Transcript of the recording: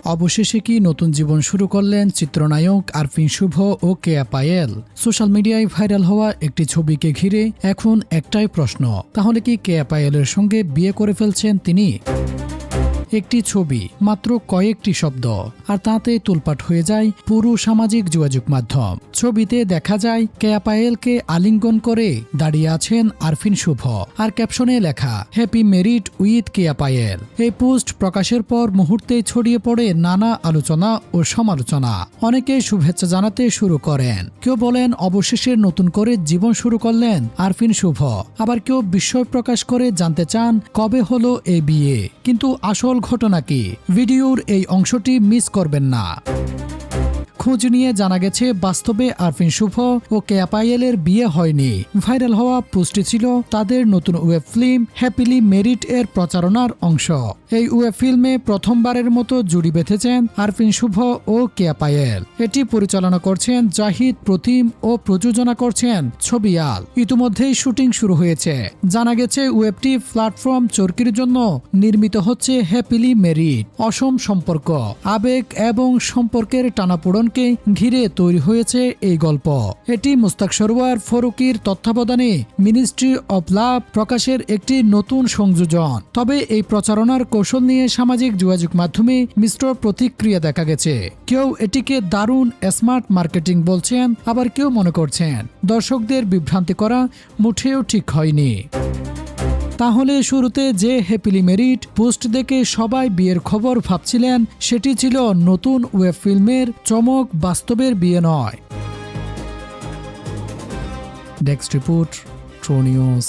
অবশেষে কি নতুন জীবন শুরু করলেন চিত্রনায়ক আরফিন শুভ ও কেয়া পায়েল। সোশ্যাল মিডিয়ায় ভাইরাল হওয়া একটি ছবিকে ঘিরে এখন একটাই প্রশ্ন, তাহলে কি কেয়া পায়েলের সঙ্গে বিয়ে করে ফেলছেন তিনি? একটি ছবি, মাত্র কয়েকটি শব্দ, আর তাতে তোলপাট হয়ে যায় পুরো সামাজিক যোগাযোগ মাধ্যম। ছবিতে দেখা যায় কেয়া পায়েলকে আলিঙ্গন করে দাঁড়িয়ে আছেন আরফিন শুভ, আর ক্যাপশনে লেখা হ্যাপি ম্যারিড উইথ কেয়া পায়েল। এই পোস্ট প্রকাশের পর মুহূর্তেই ছড়িয়ে পড়ে নানা আলোচনা ও সমালোচনা। অনেকে শুভেচ্ছা জানাতে শুরু করেন, কেউ বলেন অবশেষে নতুন করে জীবন শুরু করলেন আরফিন শুভ, আবার কেউ বিস্ময় প্রকাশ করে জানতে চান কবে হলো এই বিয়ে। কিন্তু আসল ঘটনা কি? ভিডিওর এই অংশটি মিস করবেন না। খোঁজ নিয়ে জানা গেছে বাস্তবে আরফিন শুভ ও কেয়া পায়েলের বিয়ে হয়নি। ভাইরাল হওয়া পোস্টটি ছিল তাদের নতুন ওয়েব ফিল্ম হ্যাপিলি ম্যারিড এর প্রচারণার অংশ। এই ওয়েব ফিল্মে প্রথমবারের মতো জুড়ি বেঁধেছেন আরফিন শুভ ও কেয়া পায়েল। এটি পরিচালনা করছেন জাহিদ প্রতিম ও প্রযোজনা করছেন ছবিয়াল। ইতিমধ্যেই শুটিং শুরু হয়েছে। জানা গেছে ওয়েবটি প্ল্যাটফর্ম চরকির জন্য নির্মিত হচ্ছে। হ্যাপিলি ম্যারিড অসম সম্পর্ক, আবেগ এবং সম্পর্কের টানাপোড়ন ঘিরে তৈরি হয়েছে এই গল্প। এটি মুস্তাক সরওয়ার ফারুকীর তত্ত্বাবধানে মিনিস্ট্রি অব লাভ প্রকাশের একটি নতুন সংযোজন। তবে এই প্রচারণার কৌশল নিয়ে সামাজিক যোগাযোগ মাধ্যমে মিশ্র প্রতিক্রিয়া দেখা গেছে। কেউ এটিকে দারুণ স্মার্ট মার্কেটিং বলছেন, আবার কেউ মনে করছেন দর্শকদের বিভ্রান্তি করা মুঠেও ঠিক হয়নি। তাহলে শুরুতে যে হ্যাপিলি ম্যারিড পোস্ট দেখে সবাই বিয়ের খবর ভাবছিলেন, সেটি ছিল নতুন ওয়েব ফিল্মের চমক, বাস্তবের বিয়ে নয়। Desk report, true news.